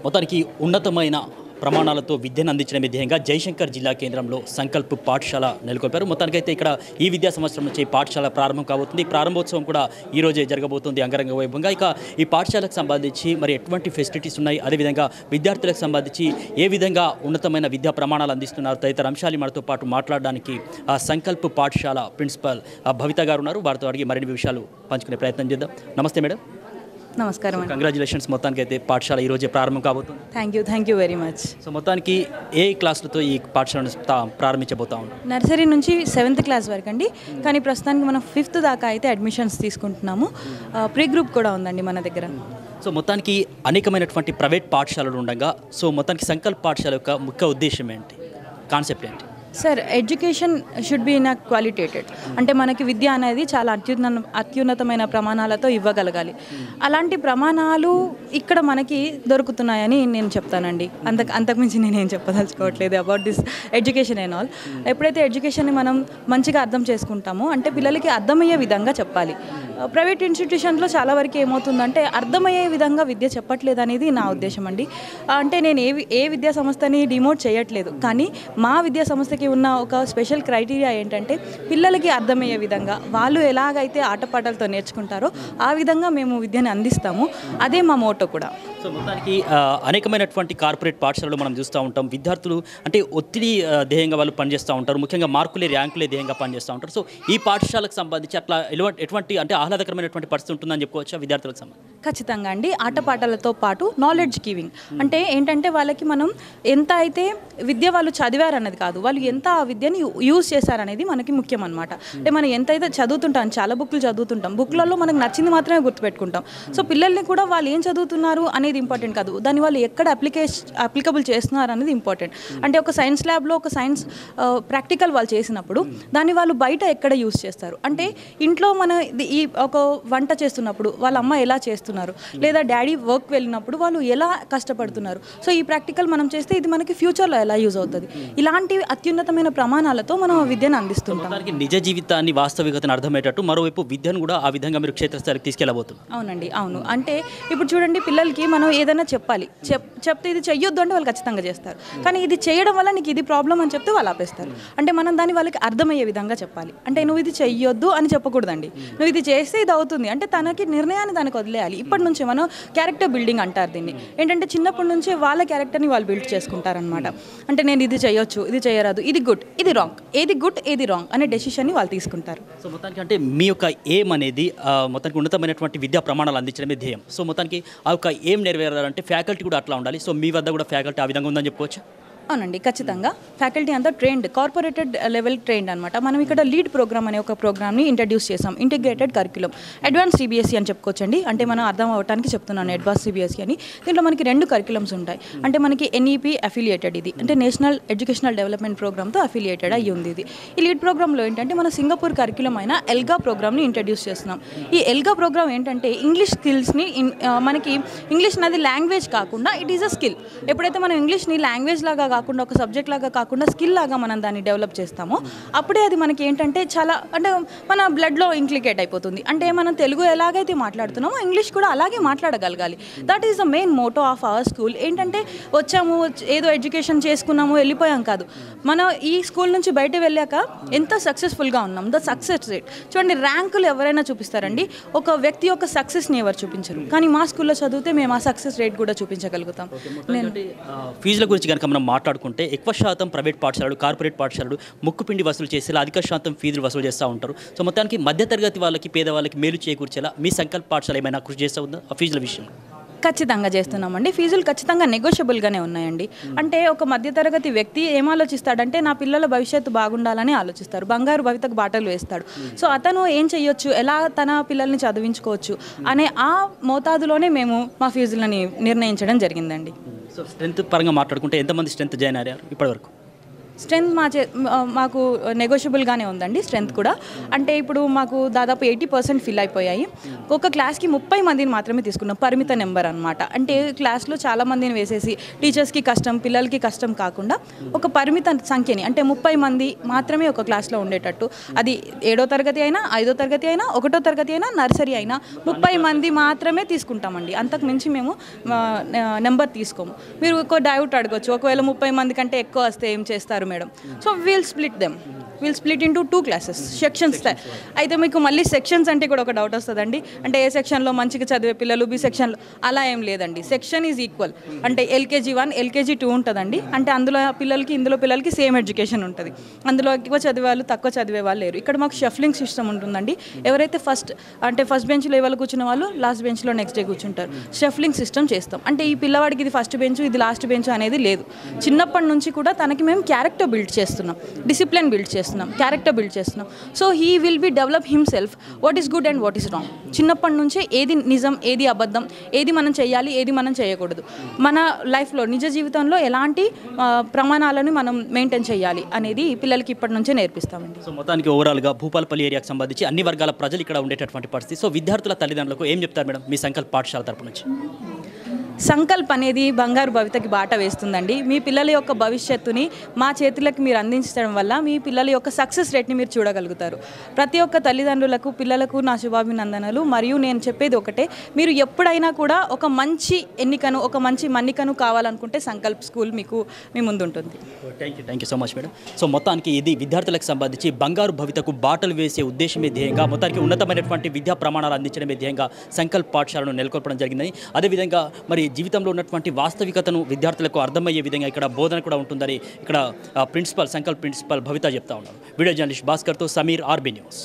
మొత్తానికి ఉన్నతమైన ప్రమాణాలతో విద్యను అందించడమే ధ్యేయంగా జయశంకర్ జిల్లా కేంద్రంలో సంకల్ప్ పాఠశాల నెలకొల్పారు. మొత్తానికైతే ఇక్కడ ఈ విద్యా సంవత్సరం నుంచి పాఠశాల ప్రారంభం కాబోతుంది. ప్రారంభోత్సవం కూడా ఈ రోజే జరగబోతుంది అంగరంగ వైభవంగా. ఇక ఈ పాఠశాలకు సంబంధించి మరి ఎటువంటి ఫెసిలిటీస్ ఉన్నాయి, అదేవిధంగా విద్యార్థులకు సంబంధించి ఏ విధంగా ఉన్నతమైన విద్యా ప్రమాణాలు అందిస్తున్నారు తదితర అంశాలు మనతో పాటు మాట్లాడడానికి సంకల్ప్ పాఠశాల ప్రిన్సిపల్ భవిత గారు ఉన్నారు. వారితో అడిగి మరిన్ని విషయాలు పంచుకునే ప్రయత్నం చేద్దాం. నమస్తే మేడం. నమస్కారం. కంగ్రాచులేషన్స్. మొత్తానికి అయితే పాఠశాల ఈరోజే ప్రారంభం కాబోతుంది. Thank you very much. So మొత్తానికి ఏ క్లాసులతో ఈ పాఠశాలను ప్రారంభించబోతా ఉన్నాం? నర్సరీ నుంచి 7th క్లాస్ వరకు అండి. కానీ ప్రస్తుతానికి మనం 5th దాకా అయితే అడ్మిషన్స్ తీసుకుంటున్నాము. ప్రీ గ్రూప్ కూడా ఉందండి మన దగ్గర. సో మొత్తానికి అనేకమైనటువంటి ప్రైవేట్ పాఠశాలలు ఉండగా సో మొత్తానికి సంకల్ప్ పాఠశాల యొక్క ముఖ్య ఉద్దేశం ఏంటి, కాన్సెప్ట్ ఏంటి? Sir, education should be in a qualitated. అంటే మనకి విద్య అనేది చాలా అత్యున్నతమైన ప్రమాణాలతో ఇవ్వగలగాలి. అలాంటి ప్రమాణాలు ఇక్కడ మనకి దొరుకుతున్నాయని నేను చెప్తానండి. అంతకుమించి నేనేం చెప్పదలుచుకోవట్లేదు about this education and all. ఎప్పుడైతే ఎడ్యుకేషన్ని మనం మంచిగా అర్థం చేసుకుంటామో అంటే పిల్లలకి అర్థమయ్యే విధంగా చెప్పాలి. ప్రైవేట్ ఇన్స్టిట్యూషన్లో చాలా వరకు ఏమవుతుందంటే అర్థమయ్యే విధంగా విద్య చెప్పట్లేదు అనేది నా ఉద్దేశం అండి. అంటే నేను ఏ విద్యా సంస్థని డిమోట్ చేయట్లేదు, కానీ మా విద్యా సంస్థకి ఉన్న ఒక స్పెషల్ క్రైటీరియా ఏంటంటే పిల్లలకి అర్థమయ్యే విధంగా వాళ్ళు ఎలాగైతే ఆటపాటలతో నేర్చుకుంటారో ఆ విధంగా మేము విద్యను అందిస్తాము. అదే మా మోటో కూడా. సో మొత్తానికి అనేకమైనటువంటి కార్పొరేట్ పాఠశాలలో మనం చూస్తూ ఉంటాం. విద్యార్థులు అంటే ఒత్తిడి ధ్యేయంగా వాళ్ళు పనిచేస్తూ ఉంటారు, ముఖ్యంగా మార్కులే ర్యాంకులే ధ్యేయంగా పనిచేస్తూ ఉంటారు. సో ఈ పాఠశాలకు సంబంధించి అట్లా ఎటువంటి అంటే ఆహ్లాదకరమైనటువంటి పరిస్థితి ఉంటుందని చెప్పుకోవచ్చా విద్యార్థులకు సంబంధించి? ఖచ్చితంగా అండి. ఆటపాటలతో పాటు నాలెడ్జ్ గివింగ్ అంటే ఏంటంటే వాళ్ళకి మనం ఎంత అయితే విద్య వాళ్ళు చదివారన్నది కాదు, వాళ్ళు ఎంత ఆ విద్యని యూజ్ చేశారనేది మనకి ముఖ్యం అనమాట. అంటే మనం ఎంతైతే చదువుతుంటాం, చాలా బుక్లు చదువుతుంటాం, బుక్లలో మనకు నచ్చింది మాత్రమే గుర్తుపెట్టుకుంటాం. సో పిల్లల్ని కూడా వాళ్ళు ఏం చదువుతున్నారు అనేది ఇంపార్టెంట్ కాదు, దాన్ని వాళ్ళు ఎక్కడ అప్లికబుల్ చేస్తున్నారు అనేది ఇంపార్టెంట్. అంటే ఒక సైన్స్ ల్యాబ్లో ఒక సైన్స్ ప్రాక్టికల్ వాళ్ళు చేసినప్పుడు దాన్ని వాళ్ళు బయట ఎక్కడ యూజ్ చేస్తారు, అంటే ఇంట్లో మన ఈ ఒక వంట చేస్తున్నప్పుడు వాళ్ళ అమ్మ ఎలా చేస్తున్నారు, లేదా డాడీ వర్క్ వెళ్ళినప్పుడు వాళ్ళు ఎలా కష్టపడుతున్నారు. సో ఈ ప్రాక్టికల్ మనం చేస్తే ఇది మనకి ఫ్యూచర్లో ఎలా యూజ్ అవుతుంది. ఇలాంటి అత్యున్నతమైన ప్రమాణాలతో మనం విద్యను అందిస్తుంటాం. నిజ జీవితాన్ని వాస్తవికతను అర్థమయ్యేటట్టు మరోవైపు విద్యను కూడా ఆ విధంగా మీరు క్షేత్రస్థాయికి తీసుకెళ్ళబోతుంది. అవునండి, అవును. అంటే ఇప్పుడు చూడండి, పిల్లలకి మనం ఏదైనా చెప్పాలి, చెప్తే ఇది చెయ్యొద్దు అంటే వాళ్ళు ఖచ్చితంగా చేస్తారు, కానీ ఇది చేయడం వల్ల నీకు ఇది ప్రాబ్లం అని చెప్తే వాళ్ళు ఆపేస్తారు. అంటే మనం దాన్ని వాళ్ళకి అర్థమయ్యే విధంగా చెప్పాలి. అంటే నువ్వు ఇది చెయ్యొద్దు అని చెప్పకూడదండి, నువ్వు ఇది చేస్తే ఇది అవుతుంది అంటే తనకి నిర్ణయాన్ని దానికి వదిలేయాలి. ఇప్పటి నుంచి మనం క్యారెక్టర్ బిల్డింగ్ అంటారు దీన్ని. ఏంటంటే చిన్నప్పటి నుంచే వాళ్ళ క్యారెక్టర్ని వాళ్ళు బిల్డ్ చేసుకుంటారనమాట. అంటే నేను ఇది చేయొచ్చు, ఇది చేయరాదు, ఇది గుడ్, ఇది రాంగ్, ఏది గుడ్ ఏది రాంగ్ అనే డెసిషన్ని వాళ్ళు తీసుకుంటారు. సో మొత్తానికి అంటే మీ యొక్క ఎయిమ్ అనేది మొత్తానికి ఉన్నతమైనటువంటి విద్యా ప్రమాణాలు అందించడమే ధ్యేయం. సో మొత్తానికి ఆ యొక్క ఎయిమ్ నెరవేరాలంటే ఫ్యాకల్టీ కూడా అట్లా ఉండాలి. సో మీ వద్ద కూడా ఫ్యాకల్టీ ఆ విధంగా ఉందని చెప్పుకోవచ్చు? అవునండి, ఖచ్చితంగా. ఫ్యాకల్టీ అంతా ట్రైన్డ్, కార్పొరేటెడ్ లెవెల్ ట్రైన్డ్ అనమాట. మనం ఇక్కడ లీడ్ ప్రోగ్రామ్ అనే ఒక ప్రోగ్రామ్ని ఇంట్రడ్యూస్ చేసాం. ఇంటిగ్రేటెడ్ కరిక్యులం, అడ్వాన్స్ సిబిఎస్ఈ అని చెప్పుకోవచ్చండి. అంటే మనం అర్థం అవ్వడానికి చెప్తున్నాను అడ్వాన్స్ సిబిఎస్ఈ అని. దీంట్లో మనకి 2 కరిక్యులమ్స్ ఉంటాయి. అంటే మనకి ఎన్ఈపీ అఫిలియేటెడ్, ఇది అంటే నేషనల్ ఎడ్యుకేషనల్ డెవలప్మెంట్ ప్రోగ్రామ్తో అఫిలియేటెడ్ అయ్యి ఉంది. ఇది ఈ లీడ్ ప్రోగ్రామ్లో ఏంటంటే మన సింగపూర్ కరిక్యులం అయిన ఎల్గా ప్రోగ్రామ్ని ఇంట్రడ్యూస్ చేస్తున్నాం. ఈ ఎల్గా ప్రోగ్రామ్ ఏంటంటే ఇంగ్లీష్ స్కిల్స్ని మనకి ఇంగ్లీష్ అనేది లాంగ్వేజ్ కాకుండా ఇట్ ఈస్ అ స్కిల్. ఎప్పుడైతే మనం ఇంగ్లీష్ని లాంగ్వేజ్ లాగా కాకుండా ఒక సబ్జెక్ట్ లాగా కాకుండా స్కిల్ లాగా మనం దాన్ని డెవలప్ చేస్తామో అప్పుడే అది మనకి ఏంటంటే చాలా అంటే మన బ్లడ్లో ఇంక్లికేట్ అయిపోతుంది. అంటే మనం తెలుగు ఎలాగైతే మాట్లాడుతున్నామో ఇంగ్లీష్ కూడా అలాగే మాట్లాడగలగాలి. That is the main motto of our school. ఏంటంటే వచ్చాము, ఏదో ఎడ్యుకేషన్ చేసుకున్నాము, వెళ్ళిపోయాం కాదు. మనం ఈ స్కూల్ నుంచి బయట వెళ్ళాక ఎంత సక్సెస్ఫుల్గా ఉన్నాం, ద సక్సెస్ రేట్ చూడండి. ర్యాంకులు ఎవరైనా చూపిస్తారండి, ఒక వ్యక్తి యొక్క సక్సెస్ని ఎవరు చూపించరు, కానీ మా స్కూల్లో చదివితే మేము ఆ సక్సెస్ రేట్ కూడా చూపించగలుగుతాం. ఫీజుల గురించి కనుక మనం మాట్లాడుకుంటే ఎక్కువ శాతం ప్రైవేట్ పాఠశాలలు, కార్పొరేట్ పాఠశాలలు ముక్కుపిండి వసూలు చేసేలా అధిక శాతం ఫీజులు వసూలు చేస్తూ ఉంటారు. సో మొత్తానికి మధ్యతరగతి వాళ్ళకి, పేదవాళ్ళకి మేలు చేకూర్చేలా మీ సంకల్ప పాఠశాల ఏమైనా కృషి చేస్తూ ఉందా ఆ ఫీజుల విషయం? ఖచ్చితంగా చేస్తున్నామండి. ఫీజులు ఖచ్చితంగా నెగోషియబుల్గానే ఉన్నాయండి. అంటే ఒక మధ్యతరగతి వ్యక్తి ఏం ఆలోచిస్తాడంటే నా పిల్లల భవిష్యత్తు బాగుండాలని ఆలోచిస్తారు, బంగారు భవితకు బాటలు వేస్తాడు. సో అతను ఏం చేయొచ్చు, ఎలా తన పిల్లల్ని చదివించుకోవచ్చు అనే ఆ మోతాదులోనే మేము మా ఫీజులని నిర్ణయించడం జరిగిందండి. సో స్ట్రెంత్ పరంగా మాట్లాడుకుంటే ఎంతమంది స్ట్రెంత్ జాయిన్ అయ్యారు ఇప్పటివరకు? స్ట్రెంత్ మాకు నెగోషియబుల్గానే ఉందండి స్ట్రెంత్ కూడా. అంటే ఇప్పుడు మాకు దాదాపు 80% ఫిల్ అయిపోయాయి. ఒక క్లాస్కి 30 మందిని మాత్రమే తీసుకున్నాం, పరిమిత నెంబర్ అనమాట. అంటే క్లాస్లో చాలా మందిని వేసేసి టీచర్స్కి కష్టం, పిల్లలకి కష్టం కాకుండా ఒక పరిమిత సంఖ్యని, అంటే 30 మంది మాత్రమే ఒక క్లాస్లో ఉండేటట్టు, అది 7వ తరగతి అయినా 5వ తరగతి అయినా 1వ తరగతి అయినా నర్సరీ అయినా 30 మంది మాత్రమే తీసుకుంటామండి. అంతకు మించి మేము నెంబర్ తీసుకోము. మీరు ఒక డౌట్ అడగచ్చు, ఒకవేళ 30 మంది కంటే ఎక్కువ వస్తే ఏం చేస్తారు madam? So we'll split into 2 classes sections. అయితే మీకు మళ్ళీ సెక్షన్స్ అంటే కూడా ఒక డౌట్ వస్తుందండి, అంటే ఏ సెక్షన్లో మంచిగా చదివే పిల్లలు, బి సెక్షన్లో, అలా ఏం లేదండి. Section is equal. అంటే LKG 1 LKG 2 ఉంటుందండి. అంటే అందులో పిల్లలకి ఇందులో పిల్లలకి సేమ్ ఎడ్యుకేషన్ ఉంటుంది. అందులో ఎక్కువ చదివే వాళ్ళు తక్కువ చదివే వాళ్ళు లేరు. ఇక్కడ మాకు షఫ్లింగ్ సిస్టమ్ ఉంటుందండి. ఎవరైతే ఫస్ట్ బెంచ్లో ఎవరు కూర్చున్న వాళ్ళు లాస్ట్ బెంచ్లో నెక్స్ట్ డే కూర్చుంటారు. షఫ్లింగ్ సిస్టమ్ చేస్తాం. అంటే ఈ పిల్లవాడికి ఇది ఫస్ట్ బెంచ్, ఇది లాస్ట్ బెంచ్ అనేది లేదు. చిన్నప్పటి నుంచి కూడా తనకి మేము క్యారెక్టర్ బిల్డ్ చేస్తున్నాం, డిసిప్లిన్ బిల్డ్ చేస్తున్నాం, క్యారెక్టర్ బిల్డ్ చేస్తున్నాం. So he will be develop himself what is good and what is wrong. చిన్నప్పటి నుంచే ఏది నిజం, ఏది అబద్ధం, ఏది మనం చేయాలి, ఏది మనం చేయకూడదు, మన లైఫ్లో నిజ జీవితంలో ఎలాంటి ప్రమాణాలను మనం మెయింటైన్ చేయాలి అనేది పిల్లలకి ఇప్పటి నుంచే నేర్పిస్తామండి. సో మొత్తానికి ఓవరాల్గా భూపాలపల్లి ఏరియాకి సంబంధించి అన్ని వర్గాల ప్రజలు ఇక్కడ ఉండేటటువంటి పరిస్థితి. సో విద్యార్థుల తల్లిదండ్రులకు ఏం చెప్తారు మేడం మీ సంకల్ప్ పాఠశాల తరపు నుంచి? సంకల్ప్ అనేది బంగారు భవితకి బాట వేస్తుందండి. మీ పిల్లల యొక్క భవిష్యత్తుని మా చేతులకు మీరు అందించడం వల్ల మీ పిల్లల యొక్క సక్సెస్ రేట్ని మీరు చూడగలుగుతారు. ప్రతి ఒక్క తల్లిదండ్రులకు, పిల్లలకు నా శుభాభినందనలు. మరియు నేను చెప్పేది ఒకటే, మీరు ఎప్పుడైనా కూడా ఒక మంచి ఎన్నికను, ఒక మంచి మన్నికను కావాలనుకుంటే సంకల్ప్ స్కూల్ మీ ముందు ఉంటుంది. Thank you so much madam. So మొత్తానికి ఇది విద్యార్థులకు సంబంధించి బంగారు భవితకు బాటలు వేసే ఉద్దేశమే ధ్యేయంగా, మొత్తానికి ఉన్నతమైనటువంటి విద్యా ప్రమాణాలు అందించడమే ధ్యేయంగా సంకల్ప్ పాఠశాలను నెలకొల్పడం జరిగింది. అదేవిధంగా మరి జీవితంలో ఉన్నటువంటి వాస్తవికతను విద్యార్థులకు అర్థమయ్యే విధంగా ఇక్కడ బోధన కూడా ఉంటుందని ఇక్కడ సంకల్ప్ ప్రిన్సిపల్ భవిత చెప్తా ఉన్నారు. వీడియో జర్నలిస్ట్ భాస్కర్తో సమీర్, RB న్యూస్.